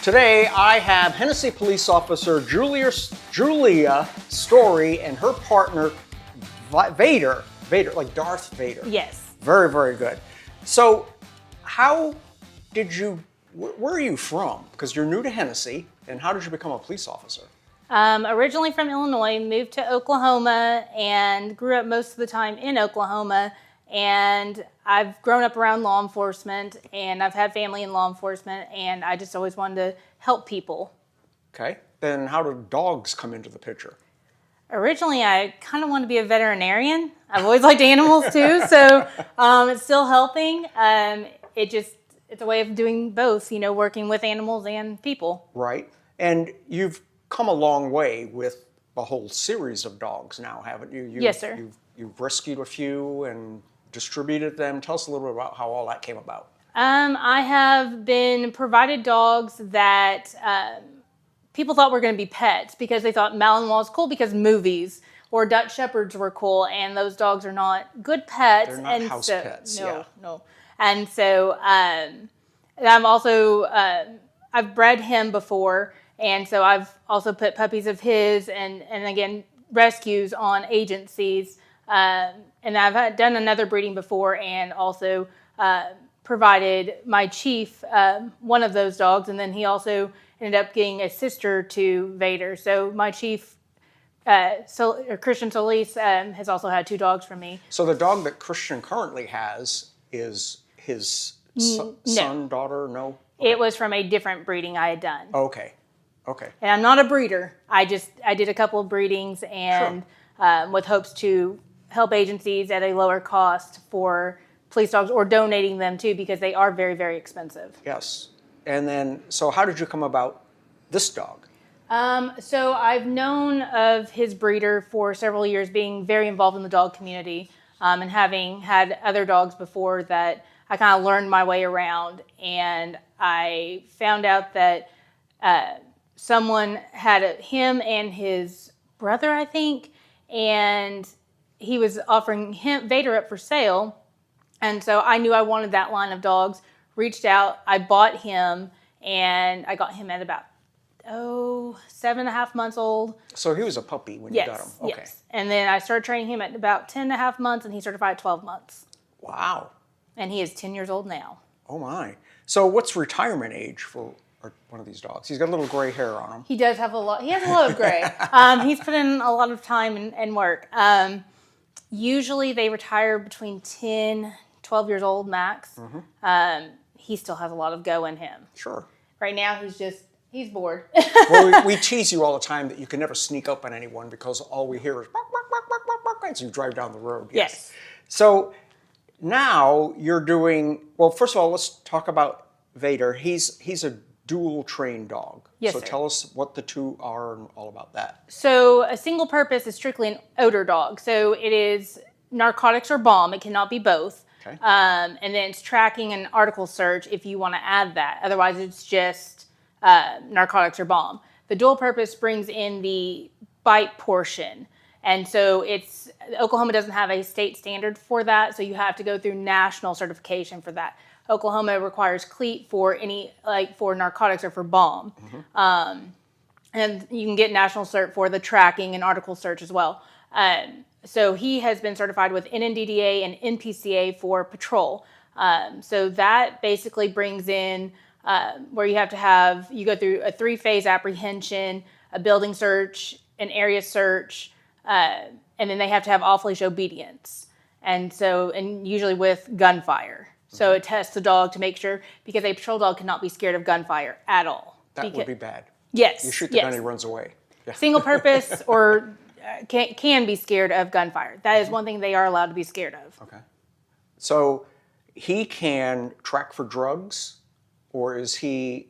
Today I have Hennessey police officer Julia Storey and her partner Vader, like Darth Vader. Yes. Very, very good. So how did you, where are you from? Because you're new to Hennessey, and how did you become a police officer? Originally from Illinois, moved to Oklahoma and grew up most of the time in Oklahoma. And I've grown up around law enforcement, and I've had family in law enforcement, and I just always wanted to help people. Okay. Then how do dogs come into the picture? Originally, I kind of wanted to be a veterinarian. I've always liked animals too, so it's still helping. It's a way of doing both, you know, working with animals and people. Right. And you've come a long way with a whole series of dogs now, haven't you? Yes, sir. You've rescued a few and distributed them. Tell us a little bit about how all that came about. I have been provided dogs that people thought were going to be pets because they thought Malinois was cool because movies, or Dutch Shepherds were cool, and those dogs are not good pets. They're not house pets. No. And so I've also I've bred him before, and so I've also put puppies of his and again rescues on agencies. And I've done another breeding before, and also provided my chief one of those dogs, and then he also ended up getting a sister to Vader. So my chief, Christian Solis, has also had 2 dogs from me. So the dog that Christian currently has is his son, daughter? No? Okay. It was from a different breeding I had done. Okay. And I'm not a breeder. I did a couple of breedings and with hopes to help agencies at a lower cost for police dogs, or donating them too, because they are very, very expensive. Yes. And then, so how did you come about this dog? So I've known of his breeder for several years, being very involved in the dog community, and having had other dogs before that I kind of learned my way around. And I found out that someone had him and his brother, I think, and he was offering Vader up for sale. And so I knew I wanted that line of dogs, reached out, I bought him, and I got him at about, 7.5 months old. So he was a puppy when you got him? Okay. Yes. And then I started training him at about 10.5 months, and he's certified at 12 months. Wow. And he is 10 years old now. Oh my. So what's retirement age for one of these dogs? He's got a little gray hair on him. He does have he has a lot of gray. He's put in a lot of time and work. Usually they retire between 10, 12 years old max. Mm-hmm. He still has a lot of go in him. Sure. Right now he's bored. Well, we tease you all the time that you can never sneak up on anyone because all we hear is bark, bark, bark, bark, bark, bark, as you drive down the road. Yes. So now you're doing, well, first of all, let's talk about Vader. He's a dual trained dog. Yes, so sir. tell us what the two are and all about that. So a single purpose is strictly an odor dog. So it is narcotics or bomb. It cannot be both. Okay. And then it's tracking and article search if you want to add that. Otherwise, it's just narcotics or bomb. The dual purpose brings in the bite portion. And so Oklahoma doesn't have a state standard for that. So you have to go through national certification for that. Oklahoma requires CLEAT for for narcotics or for bomb. Mm-hmm. And you can get national cert for the tracking and article search as well. So he has been certified with NNDDA and NPCA for patrol. So that basically brings in where you go through a 3-phase apprehension, a building search, an area search, and then they have to have off-leash obedience. And usually with gunfire. So it tests the dog to make sure, because a patrol dog cannot be scared of gunfire at all. That would be bad. Yes. You shoot the gun, he runs away. Yeah. Single purpose or can be scared of gunfire. That is one thing they are allowed to be scared of. Okay. So he can track for drugs, or is he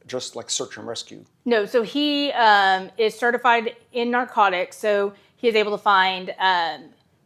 just like search and rescue? No, so he is certified in narcotics. So he is able to find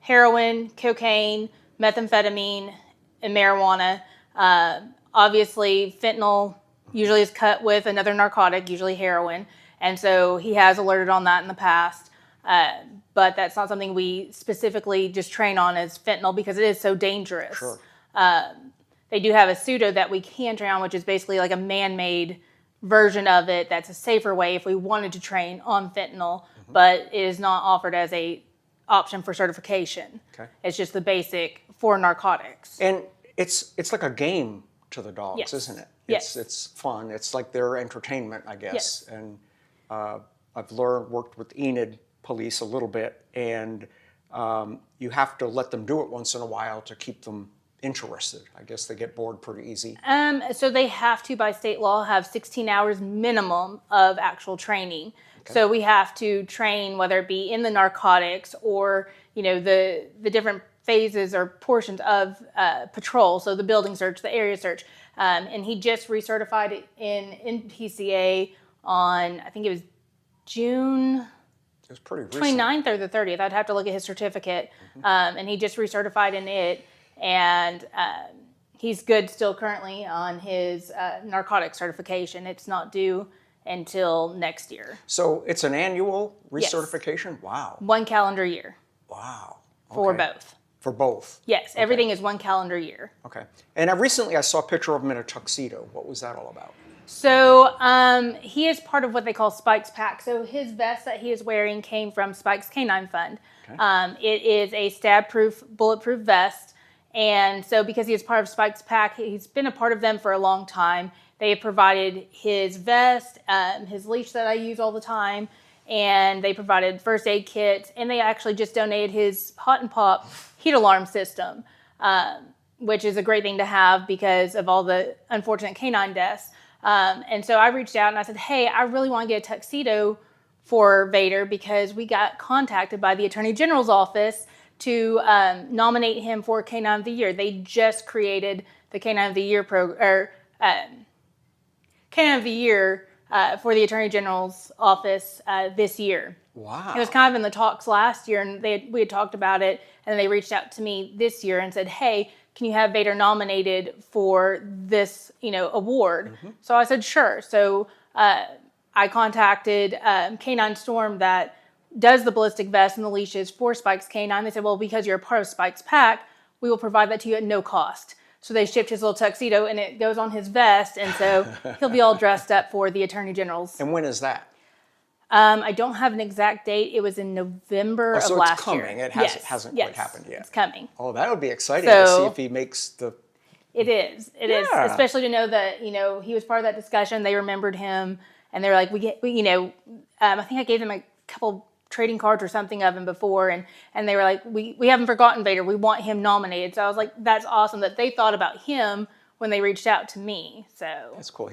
heroin, cocaine, methamphetamine, and marijuana. Obviously, fentanyl usually is cut with another narcotic, usually heroin. And so he has alerted on that in the past. But that's not something we specifically just train on as fentanyl because it is so dangerous. Sure. They do have a pseudo that we can train on, which is basically like a man-made version of it that's a safer way if we wanted to train on fentanyl, but it is not offered as a option for certification. Okay. It's just the basic for narcotics. And it's like a game to the dogs, Yes. isn't it? Yes. It's fun. It's like their entertainment, I guess. Yes. And I've worked with Enid police a little bit, and you have to let them do it once in a while to keep them interested. I guess they get bored pretty easy. So they have to, by state law, have 16 hours minimum of actual training. Okay. So we have to train, whether it be in the narcotics or, the different phases or portions of patrol. So the building search, the area search. And he just recertified in PCA on, I think it was June It was pretty recent. 29th or the 30th. I'd have to look at his certificate. And he just recertified in it. And he's good still currently on his narcotic certification. It's not due until next year. So it's an annual recertification? Yes. Wow. 1 calendar year. Wow. Okay. For both. For both? Yes, okay. Everything is 1 calendar year. Okay. And recently I saw a picture of him in a tuxedo. What was that all about? So he is part of what they call Spike's Pack. So his vest that he is wearing came from Spike's Canine Fund. Okay. It is a stab-proof, bulletproof vest. And so because he is part of Spike's Pack, he's been a part of them for a long time. They have provided his vest, his leash that I use all the time, and they provided first aid kits, and they actually just donated his Hot and Pop heat alarm system, which is a great thing to have because of all the unfortunate canine deaths. And so I reached out and I said, hey, I really want to get a tuxedo for Vader because we got contacted by the Attorney General's office to nominate him for Canine of the Year. They just created the Canine of the Year Canine of the Year for the Attorney General's office this year. Wow. It was kind of in the talks last year, and we had talked about it, and they reached out to me this year and said, hey, can you have Vader nominated for this, award? Mm-hmm. So I said, sure. So I contacted Canine Storm that does the ballistic vest and the leashes for Spike's Canine. They said, well, because you're a part of Spike's Pack, we will provide that to you at no cost. So they shipped his little tuxedo, and it goes on his vest, and so he'll be all dressed up for the Attorney General's. And when is that? I don't have an exact date. It was in November of last year. So it's coming. It hasn't quite happened yet. It's coming. Oh, that would be exciting to see if he makes the... It is. It is. Especially to know that, he was part of that discussion. They remembered him, and they were like, I think I gave them a couple trading cards or something of him before, and they were like, we haven't forgotten Vader. We want him nominated. So I was like, that's awesome that they thought about him when they reached out to me. So that's cool.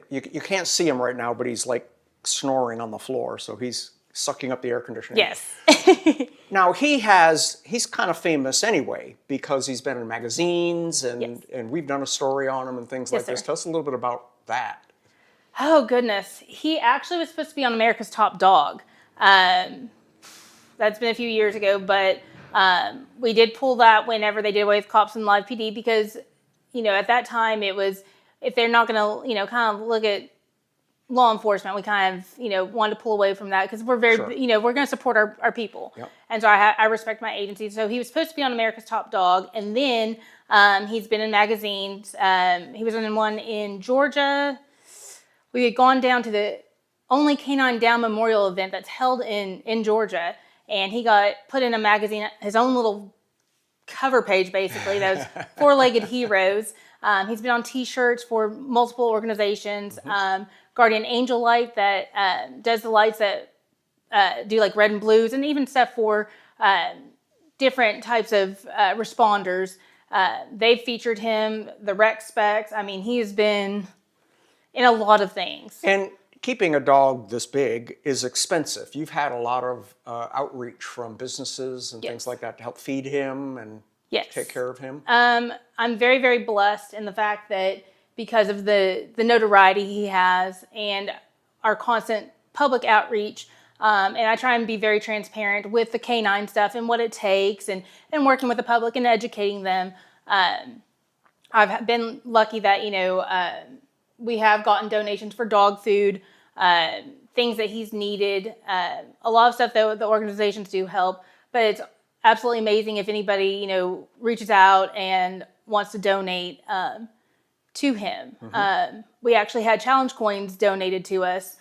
You can't see him right now, but he's like snoring on the floor, so he's sucking up the air conditioning. Yes. Now he's kind of famous anyway because he's been in magazines and we've done a story on him and things like this. Tell us a little bit about that. Oh goodness, he actually was supposed to be on America's Top Dog. That's been a few years ago, but we did pull that whenever they did away with cops and live PD because, at that time it was, if they're not going to, kind of look at law enforcement, we kind of, wanted to pull away from that because we're very, we're going to support our people. Yep. And so I respect my agency. So he was supposed to be on America's Top Dog, and then he's been in magazines. He was in one in Georgia. We had gone down to the only Canine Down Memorial event that's held in Georgia, and he got put in a magazine, his own little cover page, basically, those four-legged heroes. He's been on T-shirts for multiple organizations. Guardian Angel Light that does the lights that do like red and blues, and even stuff for different types of responders. They've featured him, the rec specs. I mean, he has been in a lot of things. And keeping a dog this big is expensive. You've had a lot of outreach from businesses and things like that to help feed him and take care of him. I'm very, very blessed in the fact that because of the notoriety he has and our constant public outreach, and I try and be very transparent with the canine stuff and what it takes and working with the public and educating them. I've been lucky that, we have gotten donations for dog food, things that he's needed. A lot of stuff that the organizations do help, but it's absolutely amazing if anybody, reaches out and wants to donate. to him. We actually had challenge coins donated to us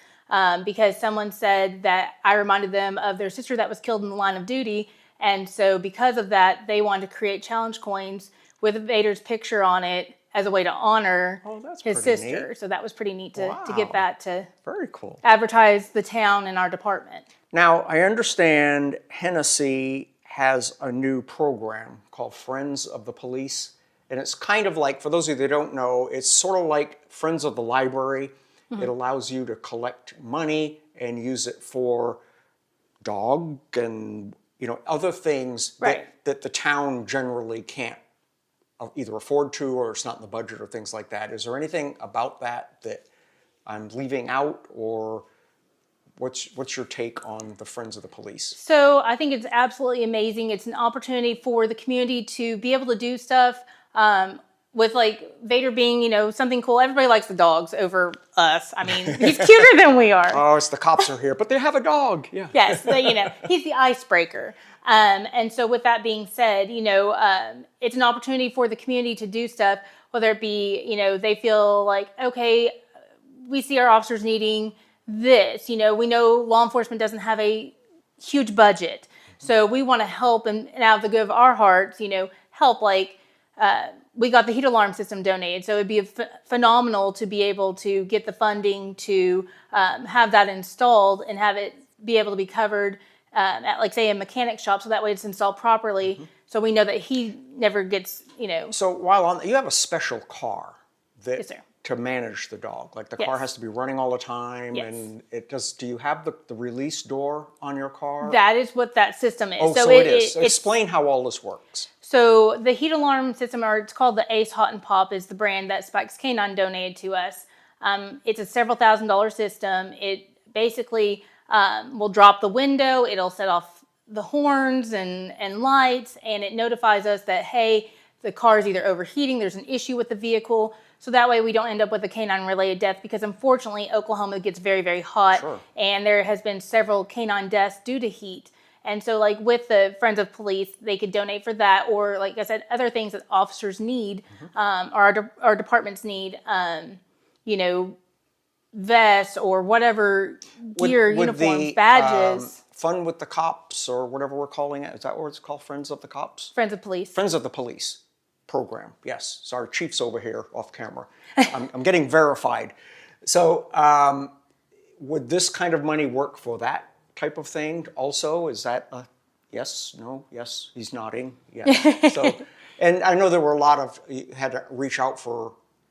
because someone said that I reminded them of their sister that was killed in the line of duty. And so because of that, they wanted to create challenge coins with Vader's picture on it as a way to honor his sister. Neat. So that was pretty neat to get that to very cool. Advertise the town and our department. Now, I understand Hennessey has a new program called Friends of the Police. And it's kind of like, for those of you that don't know, it's sort of like Friends of the Library. It allows you to collect money and use it for dog and other things that the town generally can't either afford to, or it's not in the budget or things like that. Is there anything about that I'm leaving out, or what's your take on the Friends of the Police? So I think it's absolutely amazing. It's an opportunity for the community to be able to do stuff with like Vader being, something cool. Everybody likes the dogs over us. I mean, he's cuter than we are. Oh, it's the cops are here, but they have a dog. Yeah. Yes, he's the icebreaker. And so with that being said, it's an opportunity for the community to do stuff, whether it be, they feel like, okay, we see our officers needing this. We know law enforcement doesn't have a huge budget. So we want to help and out of the good of our hearts, help like, we got the heat alarm system donated. So it'd be phenomenal to be able to get the funding to have that installed and have it be able to be covered at like say a mechanic shop. So that way it's installed properly. So we know that he never gets, So while you have a special car that Yes, sir. to manage the dog. Like the Yes. car has to be running all the time, Yes. and do you have the release door on your car? That is what that system is. so it is. Explain how all this works. So the heat alarm system, or it's called the Ace Hot and Pop, is the brand that Spike's Canine donated to us. It's a several $1,000 system. It basically will drop the window. It'll set off the horns and lights, and it notifies us that, hey, the car is either overheating, there's an issue with the vehicle. So that way we don't end up with a canine-related death, because unfortunately Oklahoma gets very, very hot. Sure. And there has been several canine deaths due to heat. And so like with the Friends of Police, they could donate for that, or like I said, other things that officers need, or our departments need, vests or whatever gear, uniforms, badges. Fun with the Cops, or whatever we're calling it. Is that what it's called? Friends of the Cops? Friends of Police. Friends of the Police program. Yes. Sorry, Chief's over here off camera. I'm getting verified. So would this kind of money work for that type of thing also? Is that a yes, no, yes? He's nodding. Yes. So, and I know there were a lot of, you had to reach out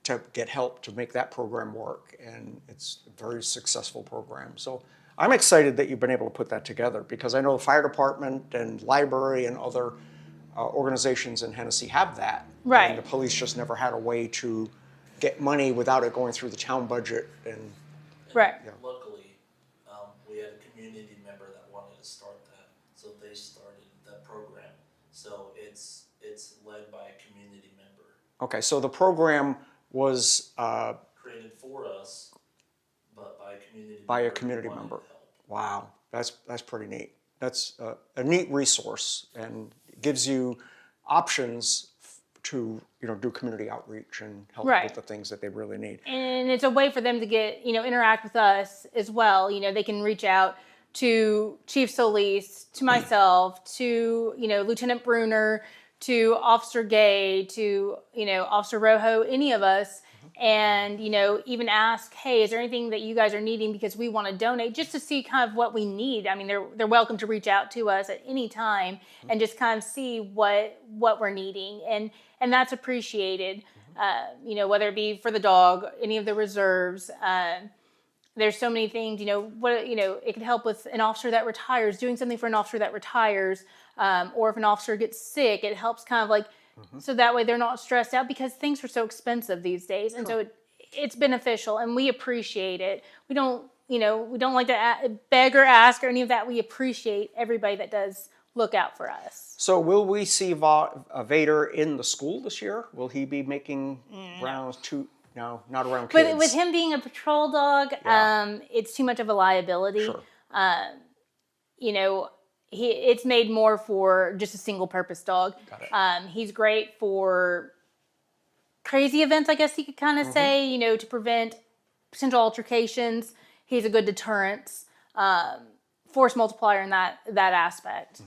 to get help to make that program work, and it's a very successful program. So I'm excited that you've been able to put that together, because I know the fire department and library and other organizations in Hennessey have that. Right. And the police just never had a way to get money without it going through the town budget. And Right. Luckily, we had a community member that wanted to start that, so they started that program. So it's led by a community member. okay, so the program was Created for us, but by a community member. who wanted to help. Wow, that's pretty neat. That's a neat resource, and gives you options to do community outreach and help Right. with the things that they really need. And it's a way for them to get, interact with us as well. They can reach out to Chief Solis, to myself, to, Lieutenant Bruner, to Officer Gay, to, Officer Rojo, any of us, and, even ask, hey, is there anything that you guys are needing, because we want to donate, just to see kind of what we need. I mean, they're welcome to reach out to us at any time and just kind of see what we're needing. And that's appreciated, whether it be for the dog, any of the reserves. There's so many things, it could help with an officer that retires, doing something for an officer that retires, or if an officer gets sick, it helps kind of like, so that way they're not stressed out, because things are so expensive these days. And so it's beneficial, and we appreciate it. We don't like to beg or ask or any of that. We appreciate everybody that does look out for us. So will we see Vader in the school this year? Will he be making rounds No, not around kids. But with him being a patrol dog, it's too much of a liability. Sure. It's made more for just a single purpose dog. Got it. He's great for crazy events, I guess you could kind of say, you know, to prevent potential altercations. He's a good deterrence, force multiplier in that aspect.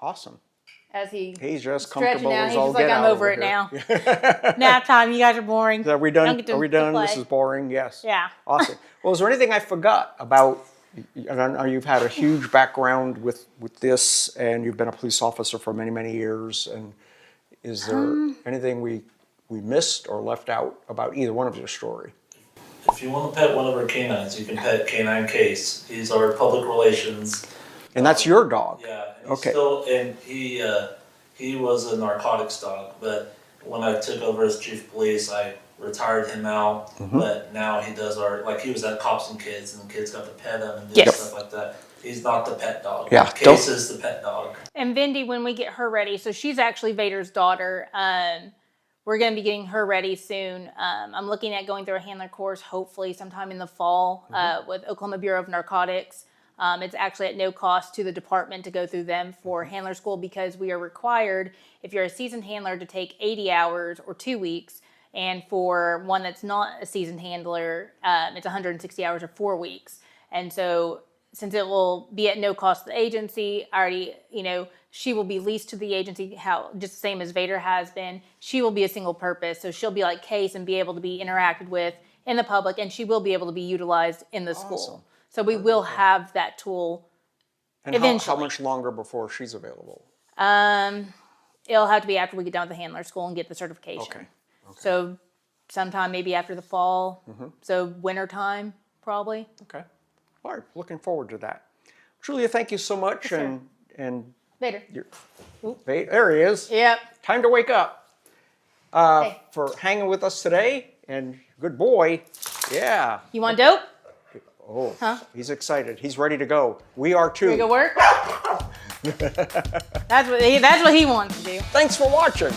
Awesome. As He's just stretching comfortable out, as he's all just like, get I'm out over it here. now. Nap time, you guys are boring. Are we I don't done? get to- Are we to done? play. This is boring. Yes. Yeah. Awesome. Well, is there anything I forgot about? I know you've had a huge background with this, and you've been a police officer for many, many years. And is there anything we missed or left out about either one of your story? If you want to pet one of our canines, you can pet Canine Case. He's our public relations. And that's your dog. Yeah. And Okay. he was a narcotics dog, but when I took over as chief of police, I retired him out. But now he does he was at Cops and Kids, and the kids got to pet him and do Yes. stuff like that. He's not the pet dog. Yeah, Case is the pet dog. And Vindy, when we get her ready, so she's actually Vader's daughter. We're going to be getting her ready soon. I'm looking at going through a handler course, hopefully sometime in the fall, with Oklahoma Bureau of Narcotics. It's actually at no cost to the department to go through them for handler school, because we are required, if you're a seasoned handler, to take 80 hours or 2 weeks. And for one that's not a seasoned handler, it's 160 hours or 4 weeks. And so since it will be at no cost to the agency, I already, you know, she will be leased to the agency, just the same as Vader has been. She will be a single purpose. So she'll be like Case and be able to be interacted with in the public, and she will be able to be utilized in the school. So we will have that tool eventually. How much longer before she's available? It'll have to be after we get done with the handler school and get the certification. Okay. So sometime maybe after the fall. So winter time, probably. Okay. All right. Looking forward to that. Julia, thank you so much. Yes, and Vader. there he is. Yep. Time to wake up. Hey. For hanging with us today, and good boy. Yeah. You want dope? Oh, Huh? He's excited. He's ready to go. We are too. We go work? That's what he wants to do. Thanks for watching.